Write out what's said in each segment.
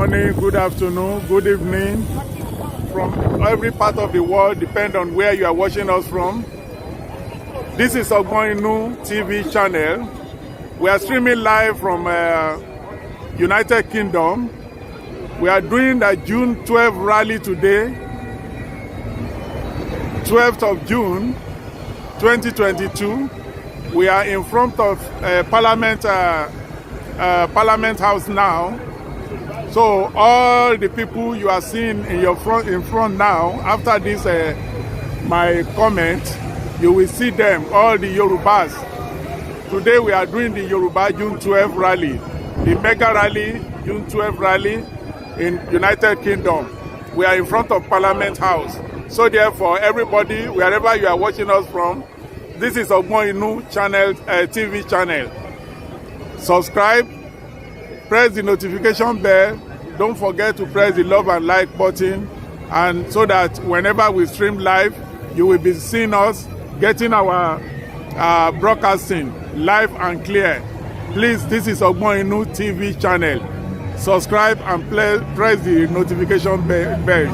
morning, good afternoon, good evening from every part of the world, depending on where you are watching us from. This is Ogbon Inu TV channel. We are streaming live from United Kingdom. We are doing the June 12 rally today, 12th of June 2022. We are in front of Parliament House now. So all the people you are seeing in front now, after this my comment, you will see them, all the Yorubas. Today we are doing the Yoruba June 12 rally, the mega rally, June 12 rally in United Kingdom. We are in front of Parliament House. So therefore, everybody, wherever you are watching us from, this is Ogbon Inu channel, TV channel. Subscribe, press the notification bell. Don't forget to press the love and like button, and so that whenever we stream live, you will be seeing us, getting our broadcasting live and clear. Please, this is Ogbon Inu TV channel. Subscribe and press the notification bell.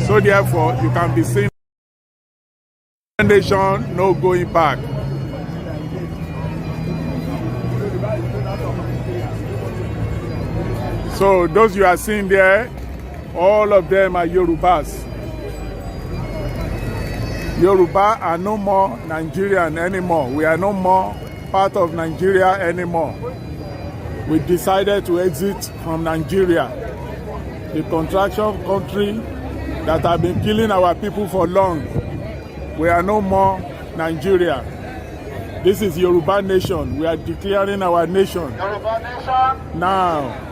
So therefore, you can be seen. Nation, no going back. So those you are seeing there, all of them are Yorubas. Yoruba are no more Nigerian anymore. We are no more part of Nigeria anymore. We decided to exit from Nigeria, the contraction country that have been killing our people for long. We are no more Nigeria. This is Yoruba nation. We are declaring our nation. Yoruba nation. Now.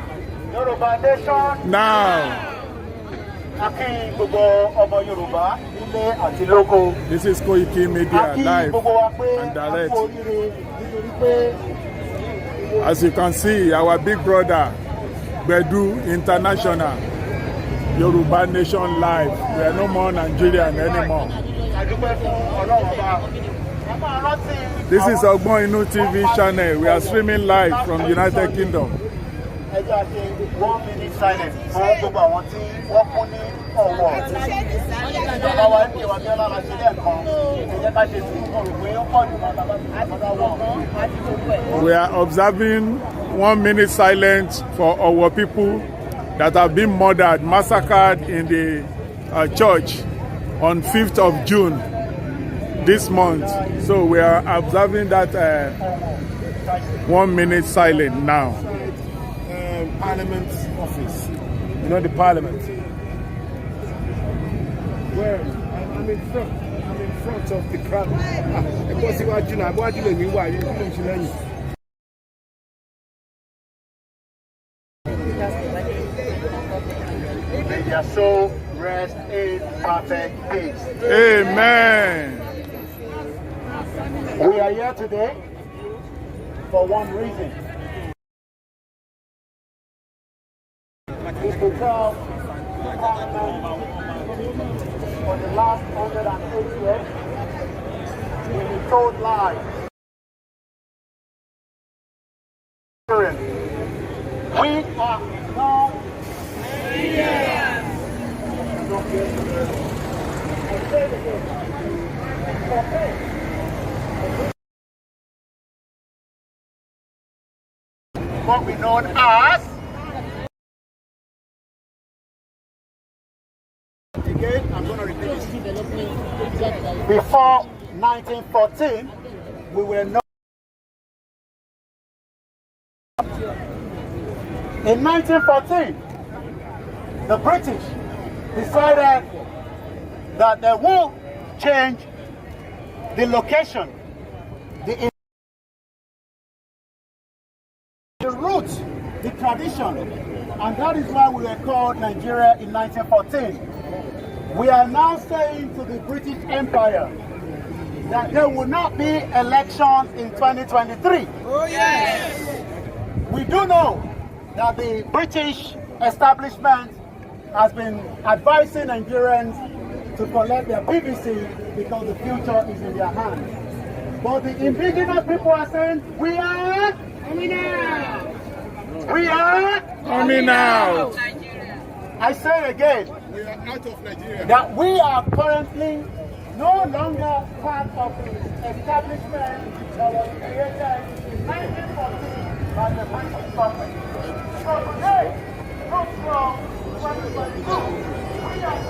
Yoruba nation. Now. This is Koiki Media, live and direct. As you can see, our big brother, Bedu International, Yoruba Nation live. We are no more Nigerian anymore. This is Ogbon Inu TV channel. We are streaming live from United Kingdom. 1 minute silence fún gbogbo àwọn tí wọ́n kún ní ọ̀wọ̀ ìjọba wa ní ìwà Abíọ́lá la ṣe lẹ́ẹ̀kan ẹ̀jẹ̀ ká ṣe sí òrùgbé ó pọ̀ jù. We are observing 1 minute silence for our people that have been murdered, massacred in the church on 5th of June this month. So we are observing that 1 minute silence now. Parliament office. You know the Parliament. Where I'm in front. I'm in front of the crowd. May their soul rest in perfect peace. Amen. We are here today for one reason. Is to tell Parliament for the last 108 years we were told lies. We are now what we known as again, I'm going to repeat this. Before 1914, we were not. In 1914, the British decided that they will change the location, the roots, the tradition, and that is why we were called Nigeria in 1914. We are now saying to the British Empire that there will not be elections in 2023. Oh yes! We do know that the British establishment has been advising Nigerians to collect their PVC because the future is in their hands. But the indigenous people are saying, we are coming out. We are coming out. I say again, we are out of Nigeria. that we are currently no longer part of the establishment that was created in 1914 by the British government. So today, from 2022, we are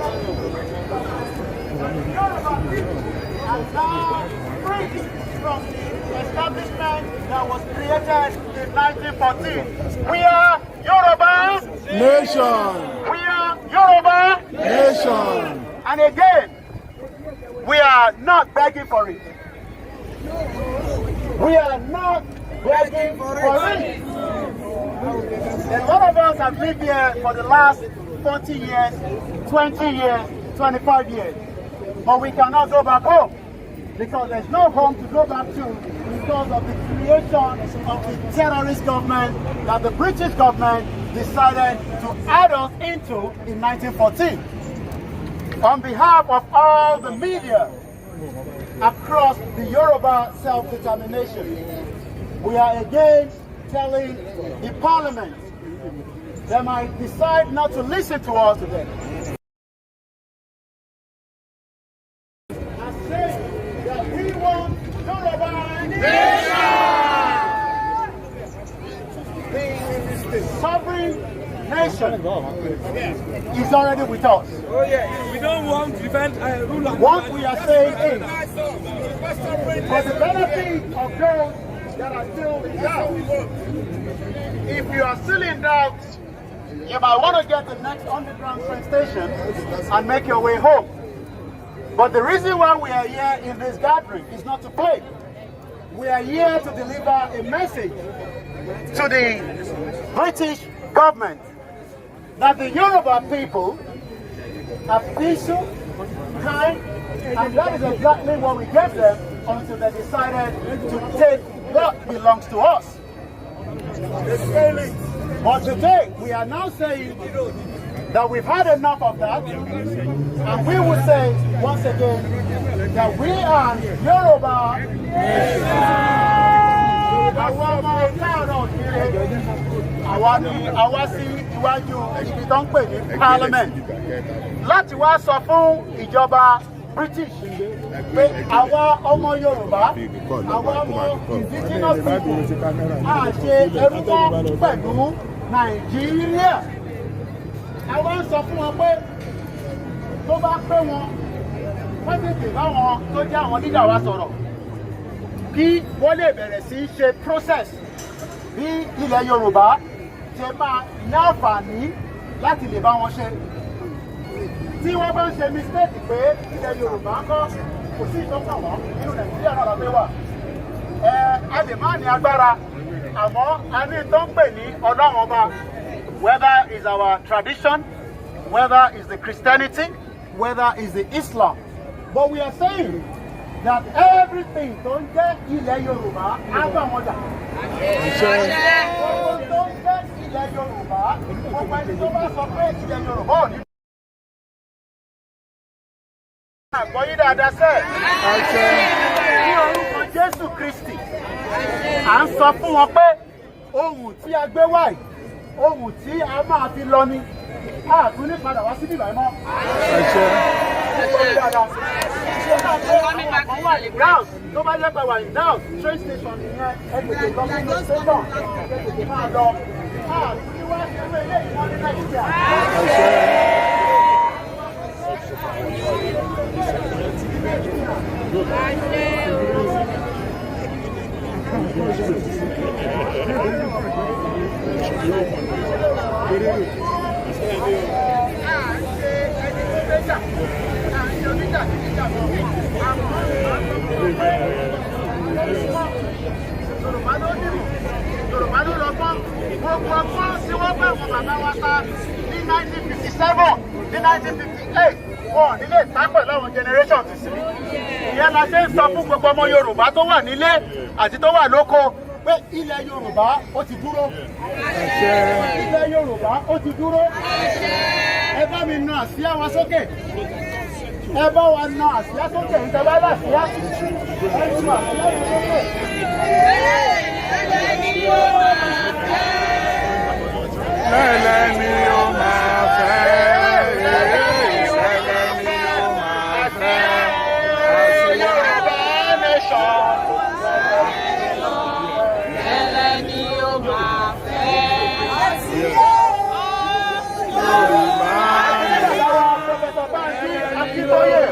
and now free from the establishment that was created in 1914. We are Yoruba Nation. We are Yoruba Nation. And again, we are not begging for it. We are not begging for it. A lot of us have lived here for the last 40 years, 20 years, 25 years. But we cannot go back home because there's no home to go back to because of the creation of the terrorist government that the British government decided to add us into in 1914. On behalf of all the media across the Yoruba self-determination, we are again telling the parliament they might decide not to listen to us today. And say that we want Yoruba nation. The sovereign nation is already with us. Oh yeah, we don't want to defend rule of What we are saying is, for the benefit of those that are still in doubt, if you are still in doubt, you might want to get the next underground train station and make your way home. But the reason why we are here in this gathering is not to play. We are here to deliver a message to the British government that the Yoruba people are peaceful, kind, and that is exactly what we gave them until they decided to take what belongs to us. But today, we are now saying that we've had enough of that, and we will say once again that we are Yoruba. Àwa sí iwájú ibi tó ń pè ní Parliament láti wá sọ fún ìjọba British pé àwa ọmọ Yorùbá, àwa ọmọ indigenous people á ṣe ẹrú mọ́ pẹ̀lú Nàìjíríà. Àwa ń sọ fún wọn pé tó bá pé wọn wọ́n tètè báwọn tó jẹ́ àwọn dídà wa sọ̀rọ̀ kí wọ́n lè bẹ̀rẹ̀ sí í ṣe process bí ilẹ̀ Yorùbá ṣe máa ní àǹfààní láti lè bá wọn ṣe. Tí wọ́n bá ń ṣe mistake pé ilẹ̀ Yorùbá ń kọ́ kò sí ìtọ́ka wọn nínú Nàìjíríà náà la fẹ́ wà. A lè má ní agbára àmọ́ a ní tó ń pè ní Ọlọ́run ọba, whether is our tradition, whether is the Christianity, whether is the Islam. But we are saying that everything tó ń jẹ́ ilẹ̀ Yorùbá á gbà wọ́n jà. Gbogbo tó ń jẹ́ ilẹ̀ Yorùbá, gbogbo ẹni tó bá sọ pé ilẹ̀ Yorùbá ò ní. Àgbọ̀yé dáadáa sẹ́ẹ̀. Ní orúkọ Jésù Kristi, à ń sọ fún wọn pé ohun tí a gbé wáyé, ohun tí a máa fi lọ ni, a tún ní padà wá sí bíbá mọ́. Tó bá jẹ́ pé wà ní down train station nìyẹn ẹgbẹ̀rẹ̀ lọ sí station ẹgbẹ̀rẹ̀ máa lọ. Ní wá sí ẹgbẹ́ ilé ìwọ́n ní Nàìjíríà. Yorùbá ló lọ gbọ́n gbogbo ọgbọ́n tí wọ́n bá àwọn bàbá wa ta ní 1957 ní 1958 wọn nílé ìtápẹ̀ láwọn generation ti sí. Ìyẹn la ṣe ń sọ fún gbogbo ọmọ Yorùbá tó wà nílé àti tó wà lóko pé ilẹ̀ Yorùbá ó ti dúró. Ilẹ̀ Yorùbá ó ti dúró. Ẹ bá mi na àsíá wa sókè. Ẹ bá wa na àsíá sókè ń tẹ́lá láṣíá. Ẹ nu àsíá yẹn sókè. Lẹ́lẹ́ ni ó máa fẹ́.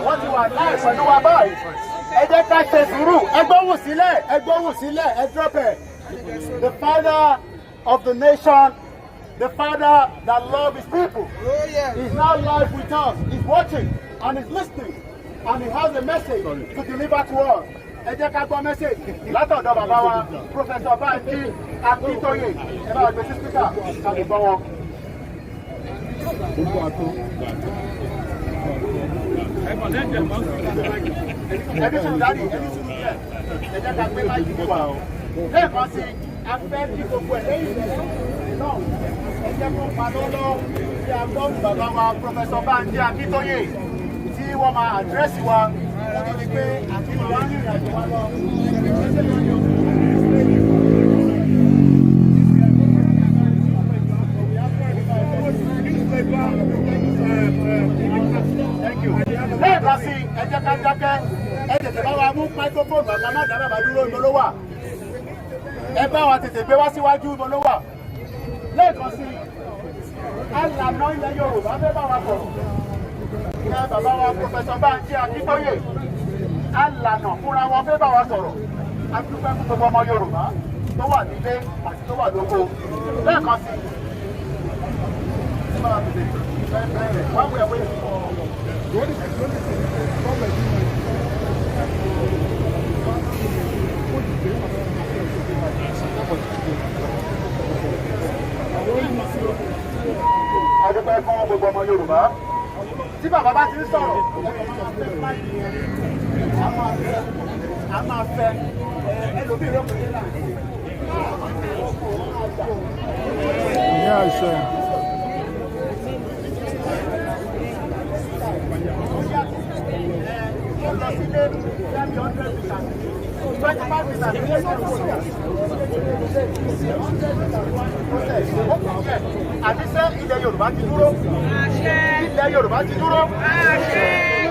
wọ́n ti wà láì pẹ̀lú wa báyìí. Ẹ jẹ́ ká ṣe sùúrù. Ẹ gbóhùn sílẹ̀, ẹ gbóhùn sílẹ̀, ẹ drop it. The father of the nation, the father that loves his people, is now live with us. He's watching and he's listening, and he has a message to deliver to us. Ẹ jẹ́ ká gbọ́ message látọ̀dọ̀ bàbá wa, Professor Banji Akintoye. Ẹ bá wa gbé sí speaker àti gbọ́ wọn. Ẹbí sùn dárí, ẹbí sùn yẹ. Ẹ jẹ́ ká gbé máìkì fún wa. Lẹ́ẹ̀kan sí, a fẹ́ kí gbogbo ẹ̀ lẹ́yìn náà. Ẹ jẹ́ kó pa lọ́lọ́ bí a gbọ́ bàbá wa Professor Banji Akintoye tí wọ́n máa àdírẹ́sì wa. Wọ́n tó ní pé àkínú wa ń rìnrìn àjò wa lọ. Lẹ́ẹ̀kan sí, ẹ jẹ́ ká dákẹ́, ẹ tètè bá wa mú máíkrófóònù àgbà má dá bàbá dúró ibo ló wà. Ẹ bá wa tètè gbé wá síwájú ibo ló wà. Lẹ́ẹ̀kan sí, alànà ilẹ̀ Yorùbá fẹ́ bá wa sọ̀rọ̀. Ẹ bàbá wa Professor Banji Akintoye, alànà fúnra wọn fẹ́ bá wa sọ̀rọ̀. A dúpẹ́ fún gbogbo ọmọ Yorùbá tó wà nílé àti tó wà lóko. Lẹ́ẹ̀kan sí, wọ́n wẹ̀ wẹ̀. Adúpẹ́ fún gbogbo ọmọ Yorùbá. Tí bàbá bá ti ń sọ̀rọ̀, a máa fẹ́ ẹlòmíràn kò ní là. Ìyá àṣẹ. Àdísẹ́ ilẹ̀ Yorùbá ti dúró. Ilẹ̀ Yorùbá ti dúró.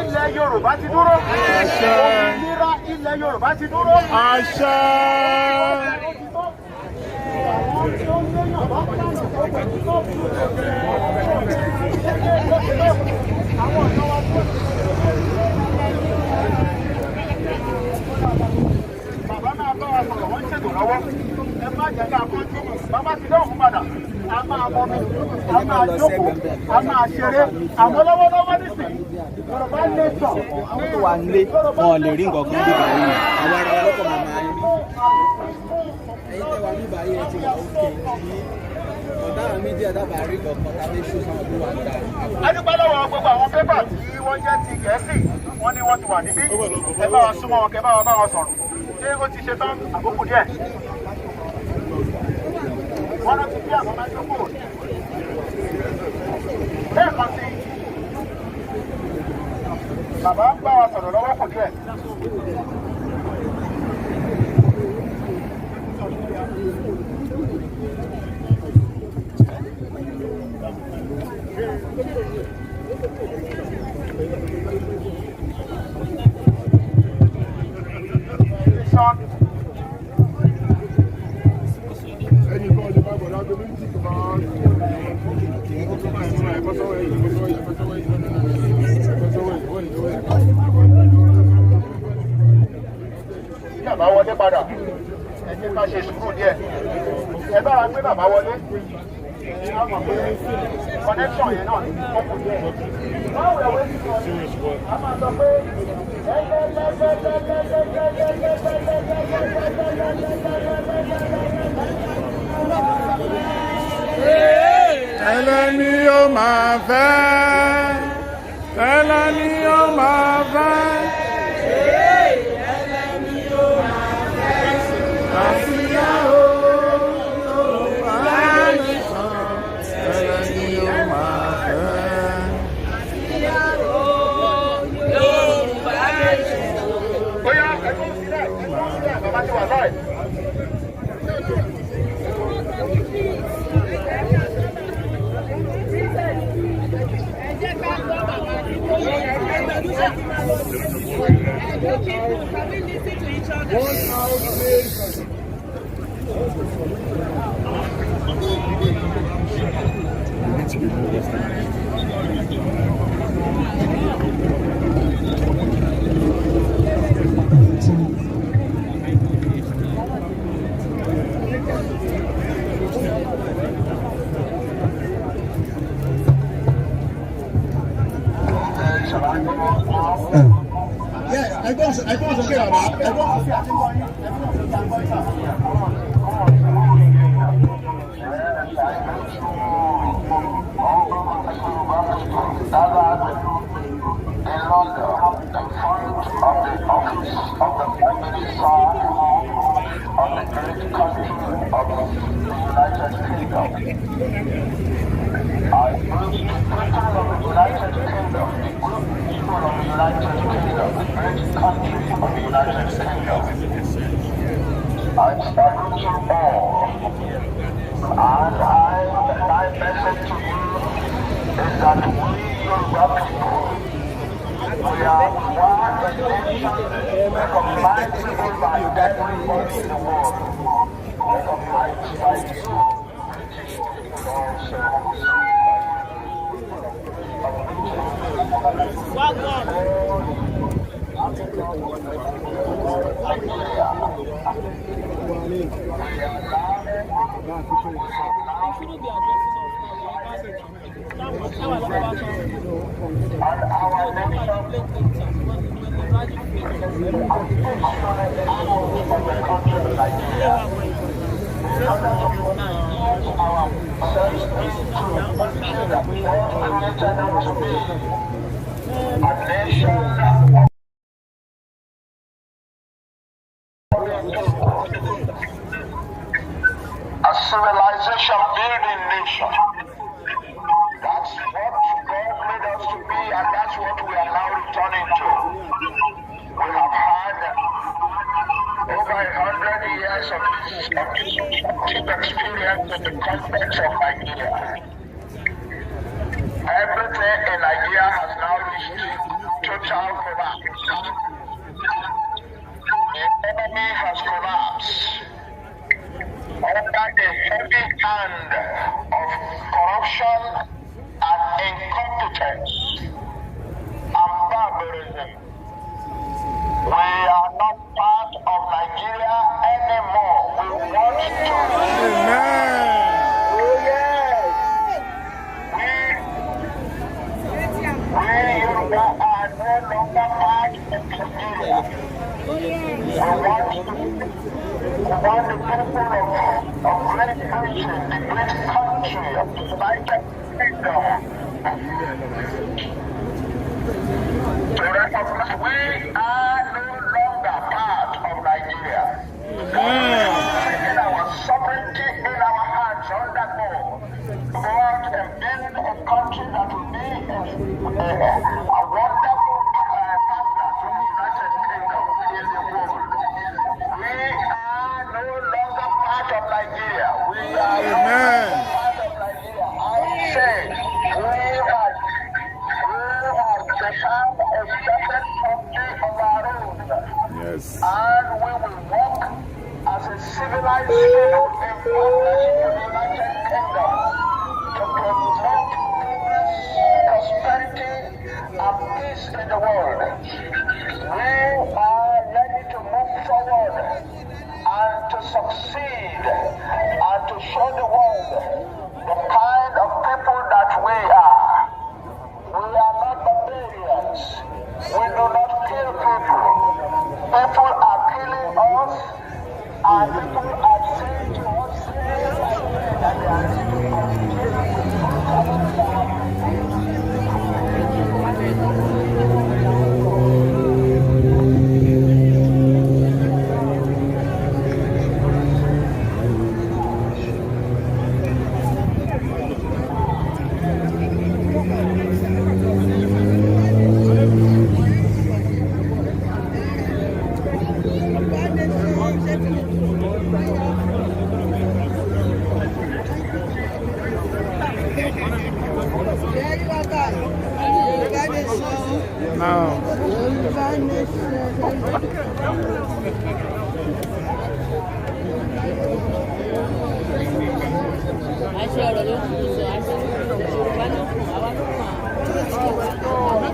Ilẹ̀ Yorùbá ti dúró. Òmìnira ilẹ̀ Yorùbá ti dúró. Àṣẹ. Bàbá máa bá wa sọ̀rọ̀, wọ́n ń ṣètò lọ́wọ́. Ẹ má jẹ́ ká kọ́jú. Bàbá ti dẹ́wọ̀n padà. A máa mọ mi, a máa jókòó, a máa ṣeré. Àwọn lọ́wọ́lọ́wọ́ nísìnyí, Yorùbá lè tọ̀. Àwọn tó wà nílé wọn ò lè rí nǹkan kan bí báyìí. Àwọn ará wa lọ́kọ̀ máa máa rí. Ẹ̀yin tẹ́ wà ní báyìí ẹ ti wà òkè ní ọ̀dà mídíà dábàá rí kankan tàbí ṣó sáwọn tó wà ń ta. A dúpẹ́ lọ́wọ́ gbogbo àwọn pépà tí wọ́n jẹ́ ti Gẹ̀ẹ́sì, wọ́n ní wọ́n ti wà níbí. Ẹ bá wa súnmọ́ wọn, kẹ bá wọn sọ̀rọ̀. Ṣé ó ti ṣe tán àkókò díẹ̀? Wọ́n ló ti bí àwọn máìkrófóònù. Lẹ́ẹ̀kan sí, bàbá ń bá wa sọ̀rọ̀ lọ́wọ́ kò díẹ̀. Bàbá wọlé padà, ẹ jẹ́ ká ṣe sùúrù díẹ̀. Ẹ bá wa gbé bàbá wọlé. A mọ̀ pé connection yẹn náà ní ọkùn díẹ̀. Báwo ẹ̀ wé sí wọn? A máa sọ pé Tẹ́lẹ̀ ni ó máa fẹ́. Tẹ́lẹ̀ ni ó máa fẹ́. A civilization building nation. That's what God made us to be, and that's what we are now returning to. We have had over 100 years of destructive experience in the context of Nigeria. Everything in Nigeria has now reached total collapse. The economy has collapsed under the heavy hand of corruption and incompetence and barbarism. We are not part of Nigeria anymore. We want to. Amen. Oh yes. We Yoruba are no longer part of Nigeria. We want the people of Great Britain, the great country of the United Kingdom, to recognize we are no longer part of Nigeria. Taking our sovereignty in our hands under God, go out and build a country that will be a wonderful partner to the United Kingdom in the world. We are no longer part of Nigeria. We are no longer part of Nigeria. I say we have become a separate country of our own. Yes. And we will work as a civilized people in partnership with the United Kingdom to promote progress, prosperity, and peace in the world. We are ready to move forward and to succeed and to show the world the kind of people that we are. We are not barbarians. We do not kill people. People are killing us, and people are saying to us that they are living Aṣọ ọ̀rọ̀ ló ń sọ, aṣọ Yorùbá náà, àwa náà.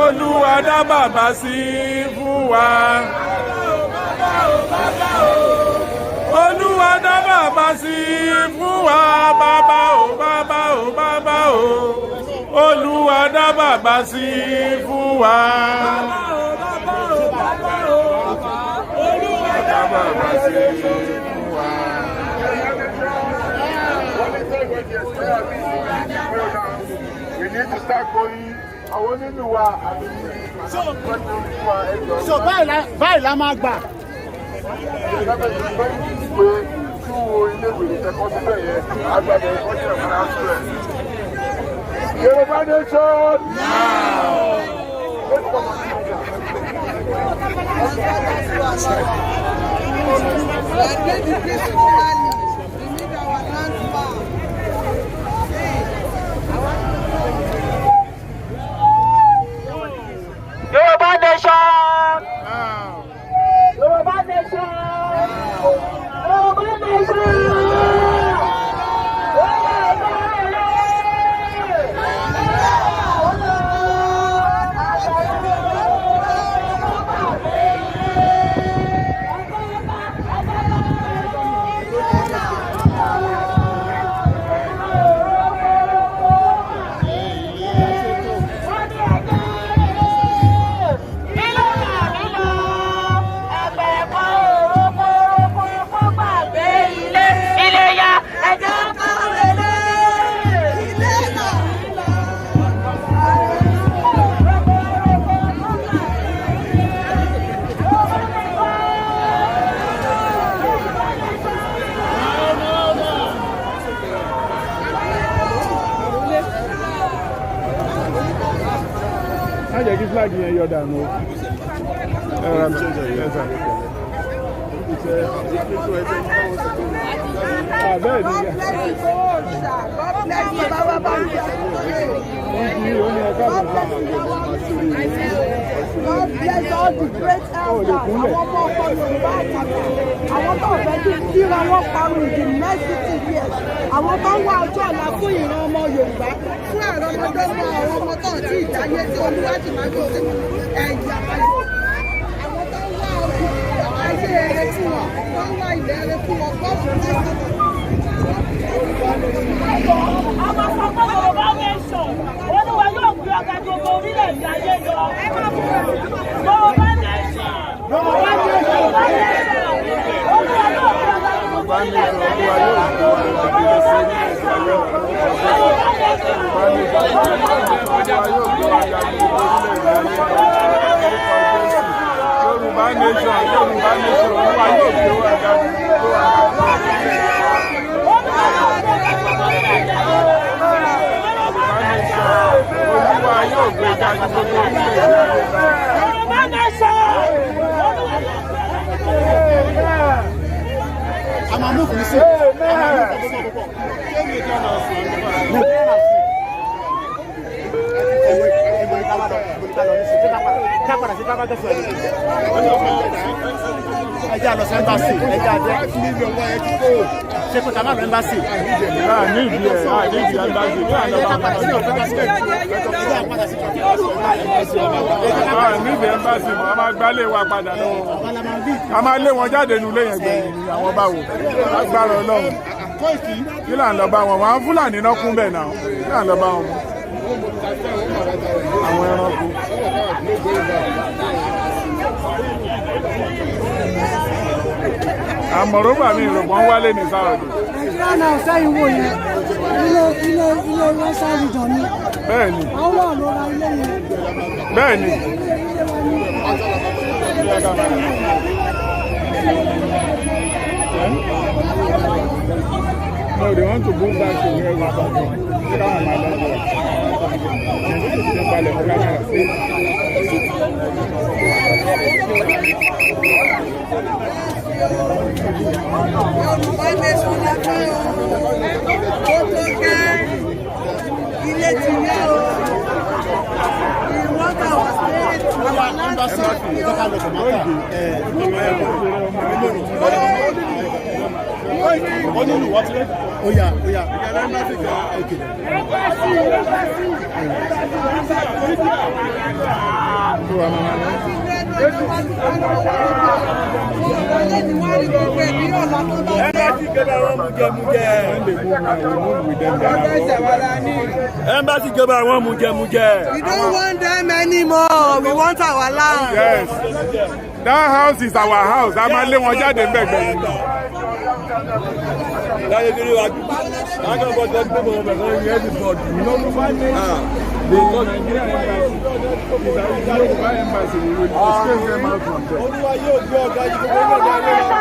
Olúwa dá bàbá sí fún wa. Olúwa dá bàbá sí fún wa. Bàbá o bàbá o bàbá o. Olúwa dá bàbá sí fún wa. Olúwa dá bàbá sí fún wa. We need to start going. So báyìí la máa gbà. Yorùbá nation Yorùbá nation! Yorùbá nation! Yorùbá jẹ́ kí flag yẹn yọ dànù. God bless all the great elders. Àwọn ọmọ ọkọ Yorùbá àtàkùn. Àwọn tó fẹ́ kí kíra wọn parun in the next 50 years. Àwọn tó ń wá ọjọ́ ọ̀la fún ìran ọmọ Yorùbá. Fún àwọn ọmọdé mọ àwọn ọmọ tó ń tí ìdáyé tí Olúwa ti máa gbé sínú ẹ̀yà ayé. Àwọn tó ń wá ọdún ayé eré fún wọn. Wọ́n wá ilẹ̀ eré fún wọn. God bless them. Àwọn ọmọ Yorùbá nation, Olúwa yóò gbé ọ̀gá gbogbo orílẹ̀-èdè ayé yọ. Yorùbá nation, Yorùbá nation, Yorùbá nation, Olúwa yóò gbé ọ̀gá gbogbo orílẹ̀-èdè ayé yọ. Yorùbá nation, Yorùbá nation, Yorùbá nation, Olúwa yóò gbé ọ̀gá gbogbo. Olúwa yóò gbé jáde gbogbo orílẹ̀-èdè ayé náà. Yorùbá nation. A máa mú kìí sí. Ká padà sí pápá tó fẹ́ ẹjẹ́ àlọ́ sí ẹ́mbásì ẹjẹ́ àjẹ́ ṣe kò tàbí ẹ́mbásì. ní ìdí ẹ̀ ní ìdí ẹ́mbásì ní ìdí ẹ́mbásì mọ̀ a máa gbálé wa padà lọ́wọ́ a máa lé wọn jáde nulẹ̀ yẹn gbẹ̀yìn ni àwọn báwo agbára Ọlọ́run kí là ń lọ bá wọn wọn Fúlàní náà kún bẹ́ẹ̀ náà kí là ń lọ bá wọn àwọn ẹranko. àmọ̀rọ́bà mi ìrọ̀gbọ́n wálé ní sáwọ́dì. nàìjíríà náà sẹ́yìn wò yẹn ilé western region ni. bẹ́ẹ̀ni. àwọn àlọ́ra ilé yẹn. bẹ́ẹ̀ni. No, they want to go back to where we come from. Yorùbá nation la fẹ́ o, ó tó gẹ́, ilé ti yá o, ìwọ́n kà wá sí àwọn láti Oya. Embassy give our one muje. We don't want them anymore. We want our land. Yes. That house is our house. A máa lé wọn jáde ń bẹ̀gbẹ̀ yìí. Láyé kiri wa, láyé bọ̀ tó gbé bọ̀ bẹ̀ kọ́ ní ẹ̀dì bọ̀dù. Yorùbá embassy we will exchange them out from there. Olúwa yóò gbé ọ̀gá yìí gbogbo ní ọ̀gá ilé wa.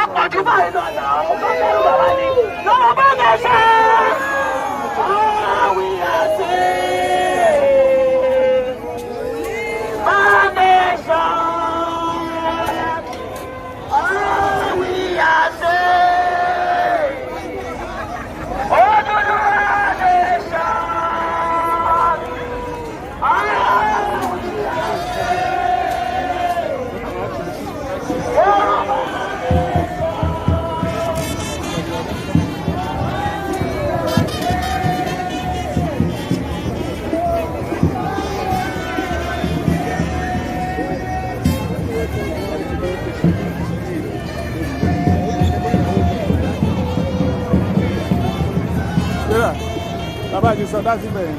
Àpọ̀jù báyìí lọ́nà ọ̀gá Yorùbá wà ní Yorùbá nation. We are saved. Our nation. We are saved. Oh, nation. Bàbá ti sọ dásíbẹ̀ yẹn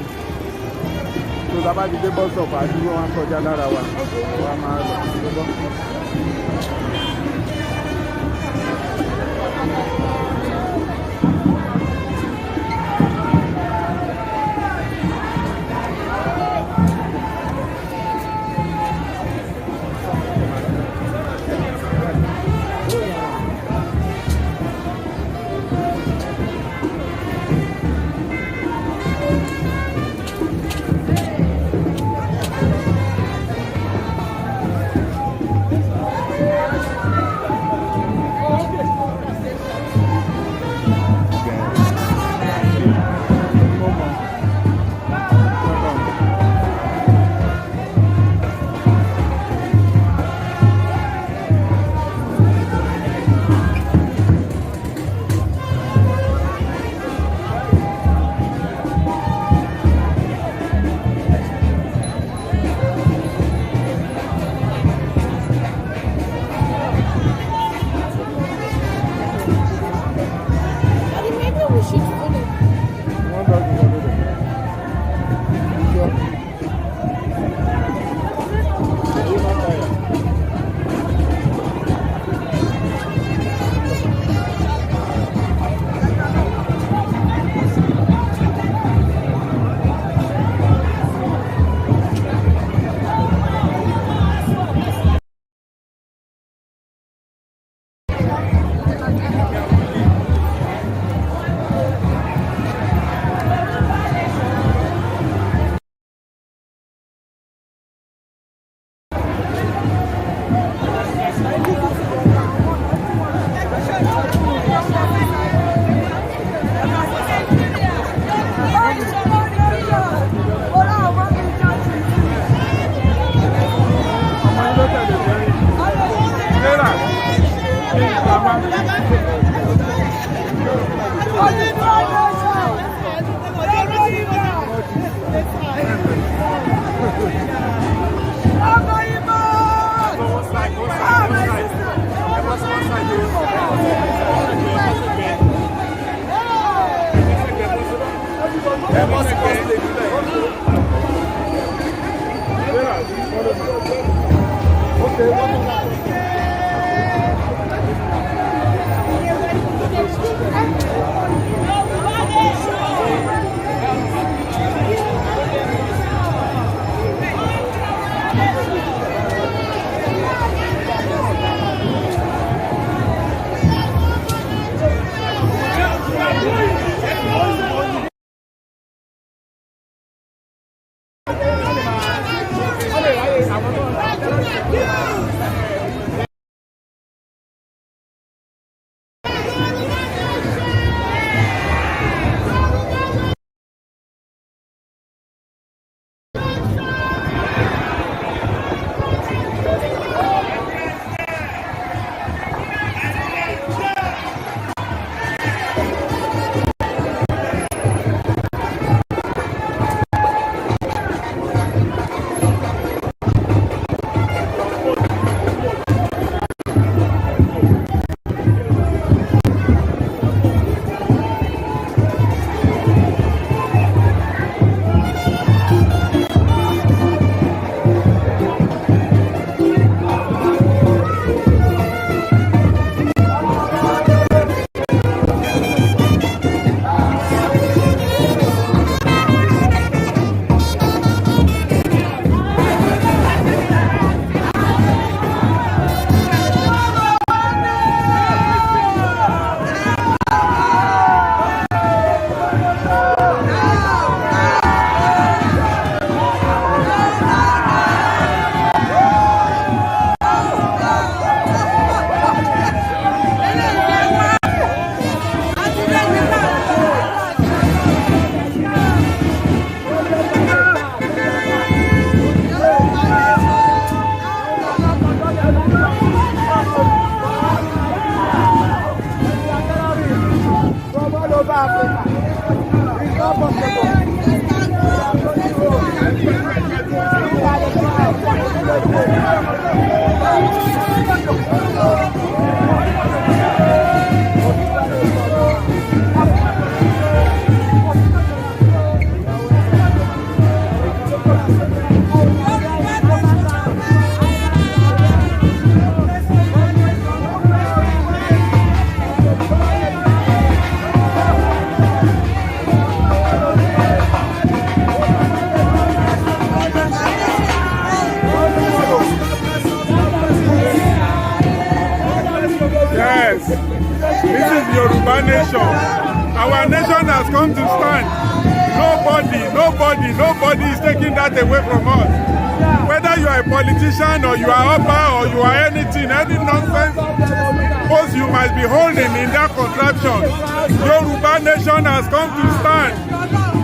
tó bàbá ti dé bọ́sọ̀pù àdúgbò wọn kọjá lára wa wa máa lọ lọ́dọ́. Yoruba nation. Our nation has come to stand. Nobody is taking that away from us. Whether you are a politician or you are upper or you are anything, any nonsense post you might be holding in that contraption. Yoruba nation has come to stand.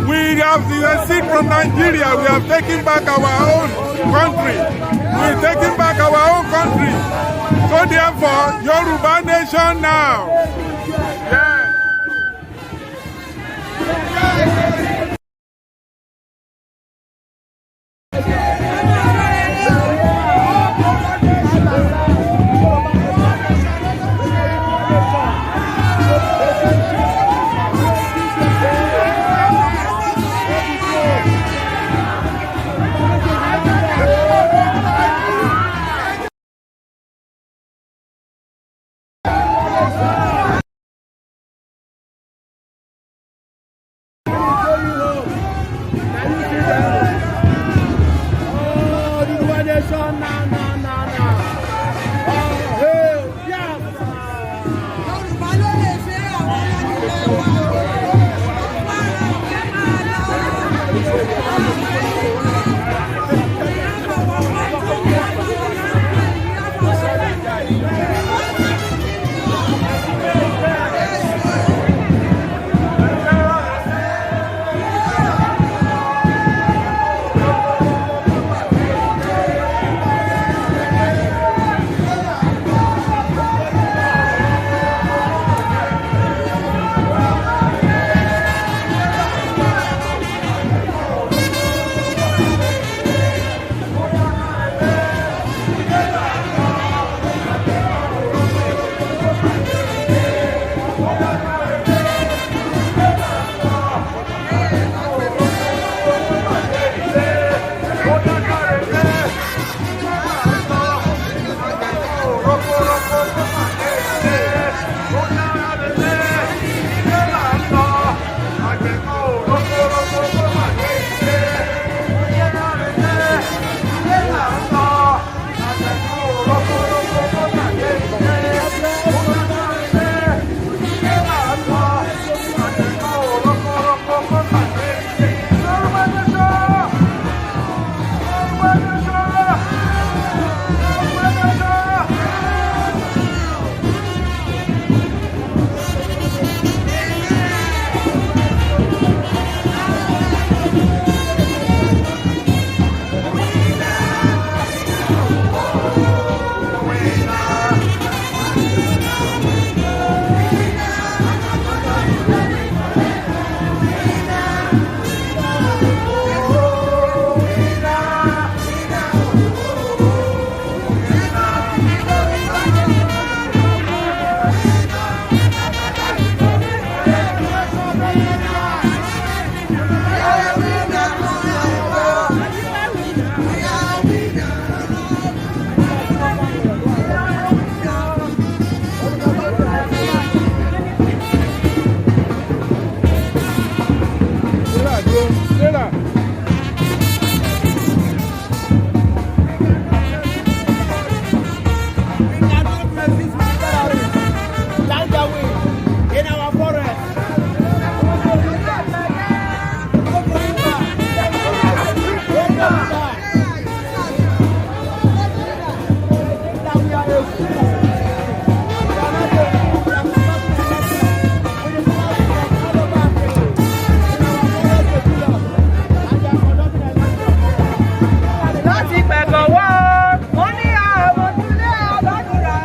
We have seen from Nigeria, we have taken back our own country. We're taking back our own country. So therefore, Yoruba nation now. Yeah. láti pẹ̀gàn wá wọ́n ní àwọn ojúlé àbádùrà.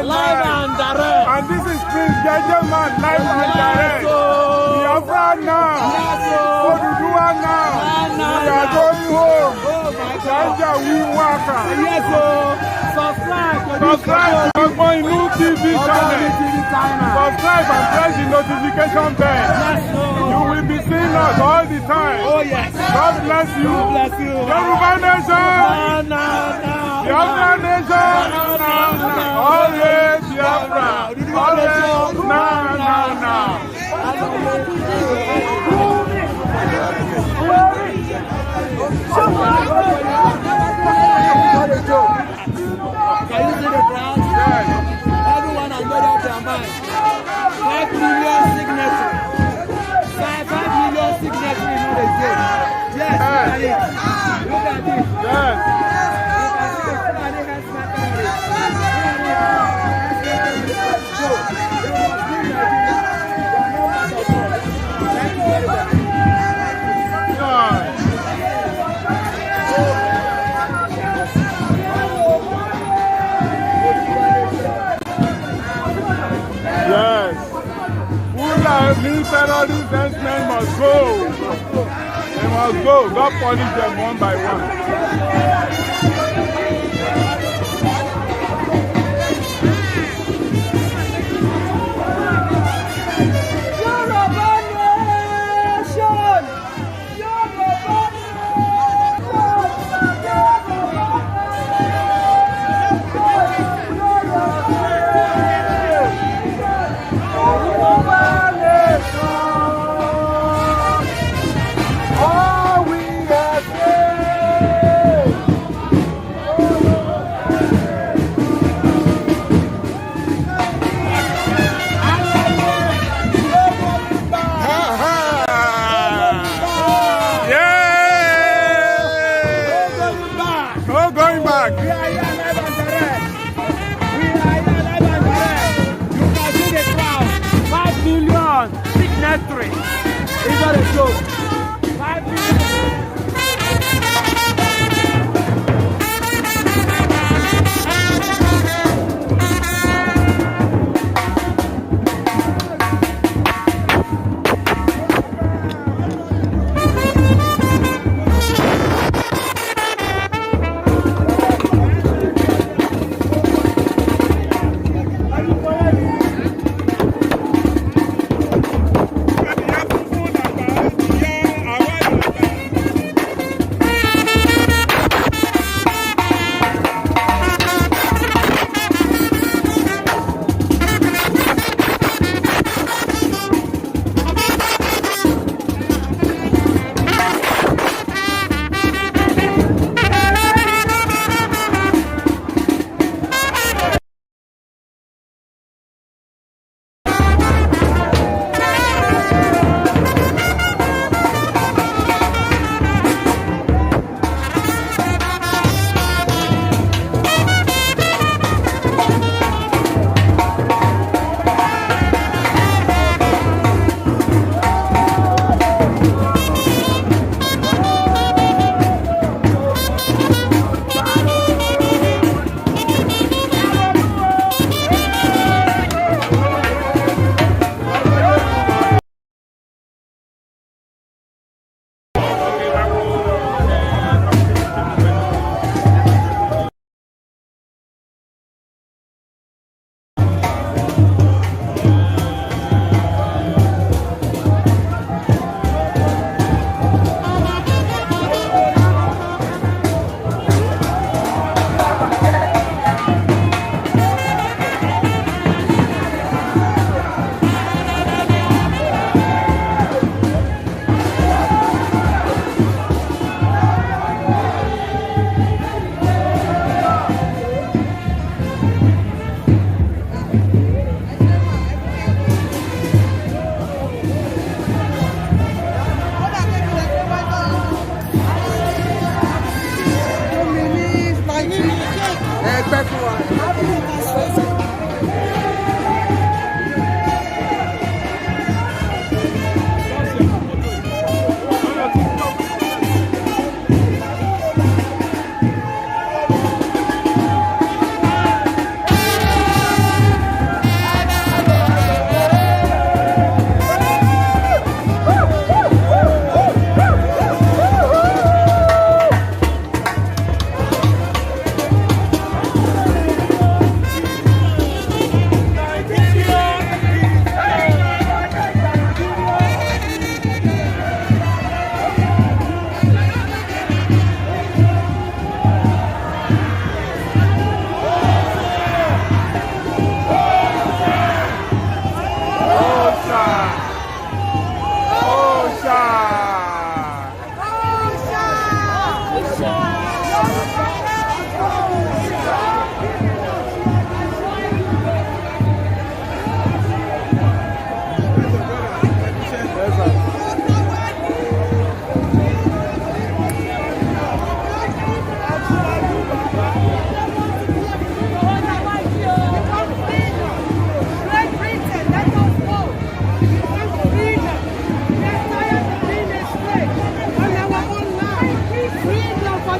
live and direct. And this is Prince Jajaman, live and direct. Biafra now. Oduduwa now. We are going home. Janja we waka. Yes, subscribe to Ogbon Inu TV channel. Subscribe and press the notification bell. You will be seeing us all the time. Oh yes. God bless you. God bless you. Yoruba Nation. Biafra Nation. Always Biafra. Always now. Can you see the crowd? Yes. Everyone has made up their mind. 5 million signatures. 5 million signatures is not a joke. Yes, look at it. Yes. Yes. Fulani terrorist henchmen must go. They must go. God punish them one by one. It's not a joke. 5 million.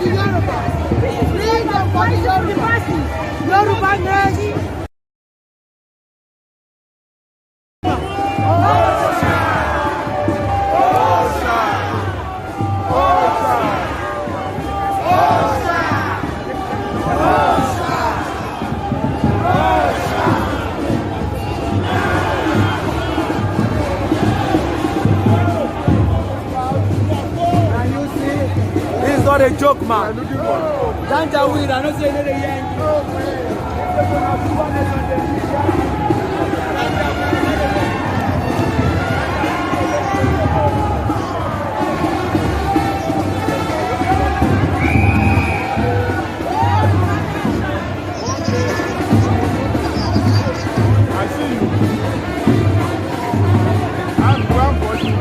the Yorubas. Freedom for the Yorubas. Yoruba nation. Not a joke, man. Janjaweed, I don't say anything yet. I see you. I'm one for you.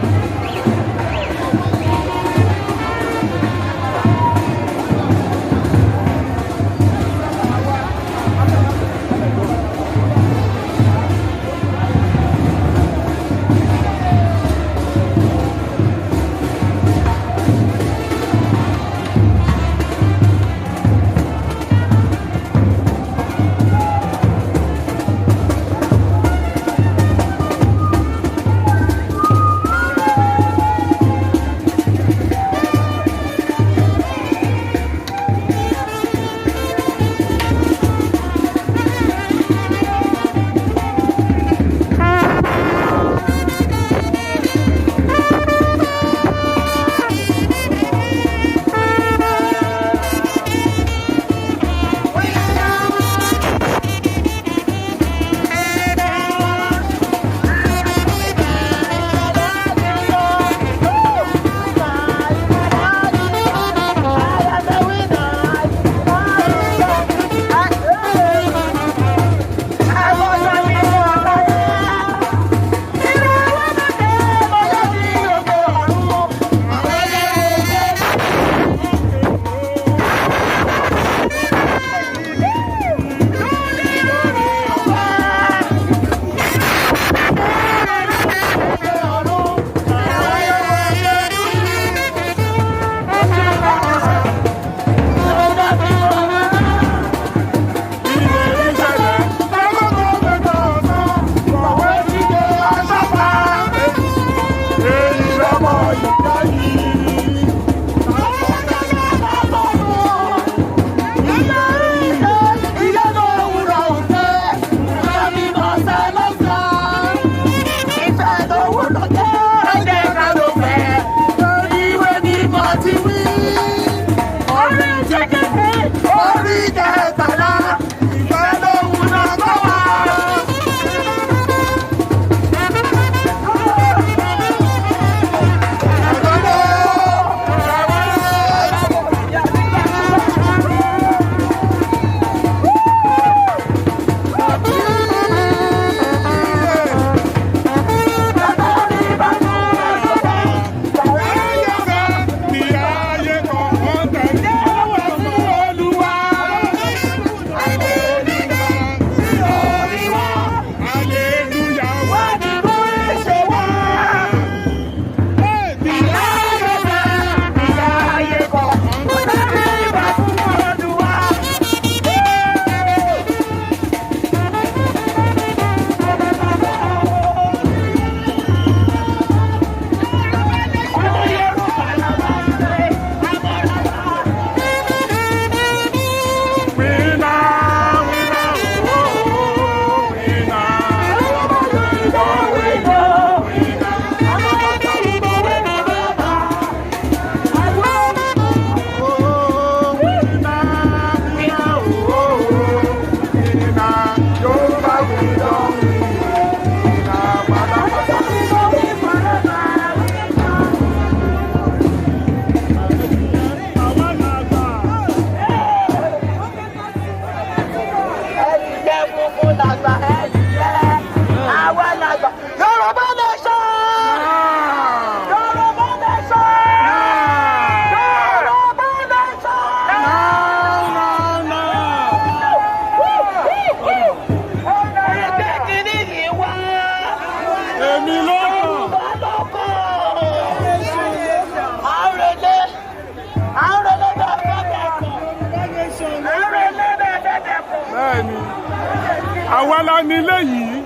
àwa la ní ilé yìí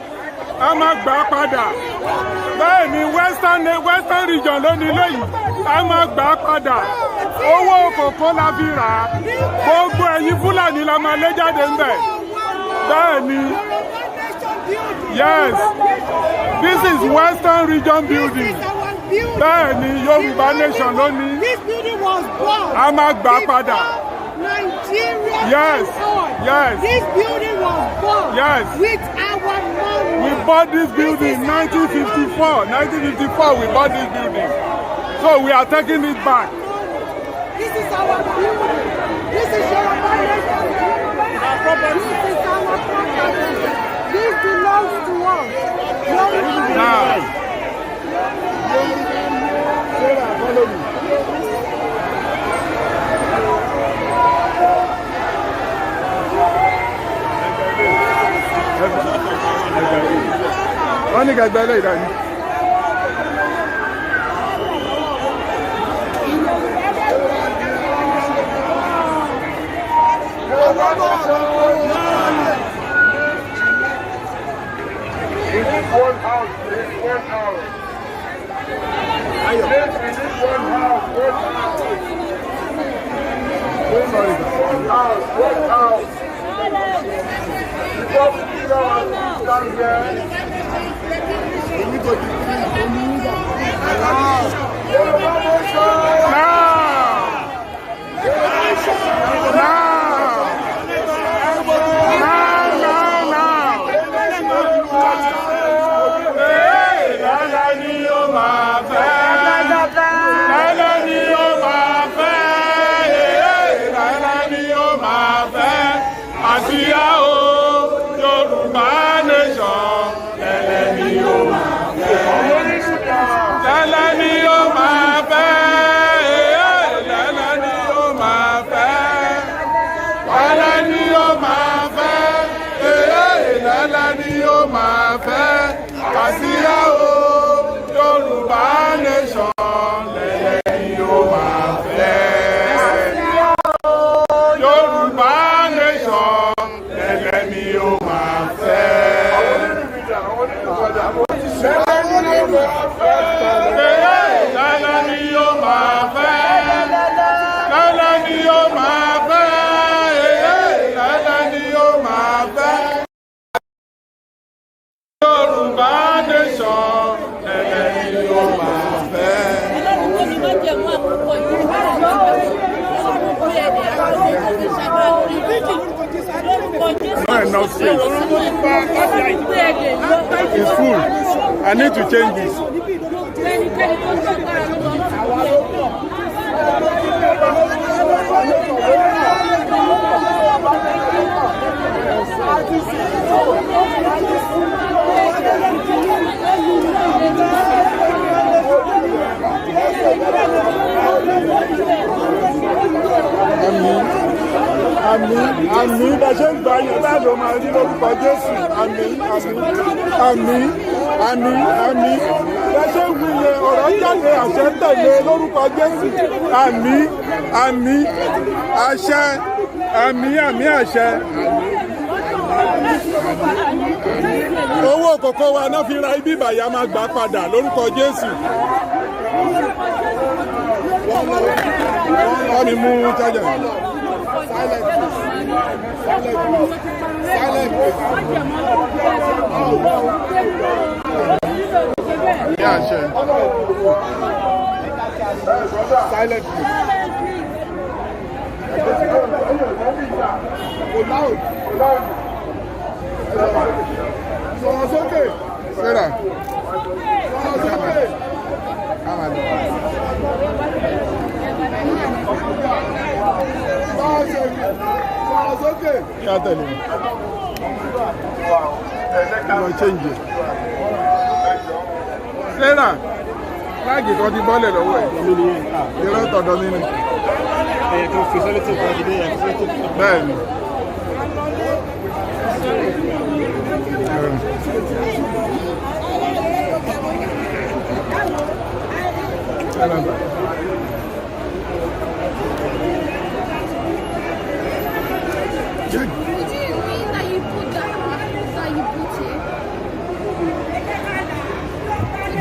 a máa gbà padà bẹ́ẹ̀ ni western region ló ní ilé yìí a máa gbà padà owó kòkó la fi rà á gbogbo ẹ̀yin Fúlàní la máa lé jáde ńbẹ̀ bẹ́ẹ̀ ni yes this is western region building bẹ́ẹ̀ ni Yorùbá nation ló ní a máa gbà padà. Yes, yes. This building was bought with our money. We bought this building in 1954. 1954 we bought this building. So we are taking it back. This is our building. This is your property. This is our property. This belongs to us. Now. Follow me. Wọ́n ní gàgbà ilé ìdáni. Enough space. It's full. I need to change this. Àmín bá ṣe ń gbà yẹn láàrọ̀ máa rí lórúkọ Jésù. Àmín bá ṣe ń wí yẹn ọ̀rọ̀ jáde àṣẹ tẹ̀lé lórúkọ Jésù. Àmín àṣẹ àmín àṣẹ. Owó kòkó wa náà fi ra ibi ìbàyà máa gbà padà lórúkọ Jésù. Wọ́n mi mú chájà. Yeah, sure. Silent. So it's okay. Sarah. Come on. It's okay. Yeah, tell him. I'll change it. Sarah, flag kan ti bọ́lẹ̀ lọ́wọ́ ẹ̀. Ìrọ̀ tọ̀dọ̀ mi ni. Tó fi sọ́lé tó kọ́ ìdílé yẹn tó tó. Bẹ́ẹ̀ni.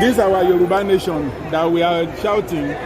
This is our Yoruba nation that we are shouting.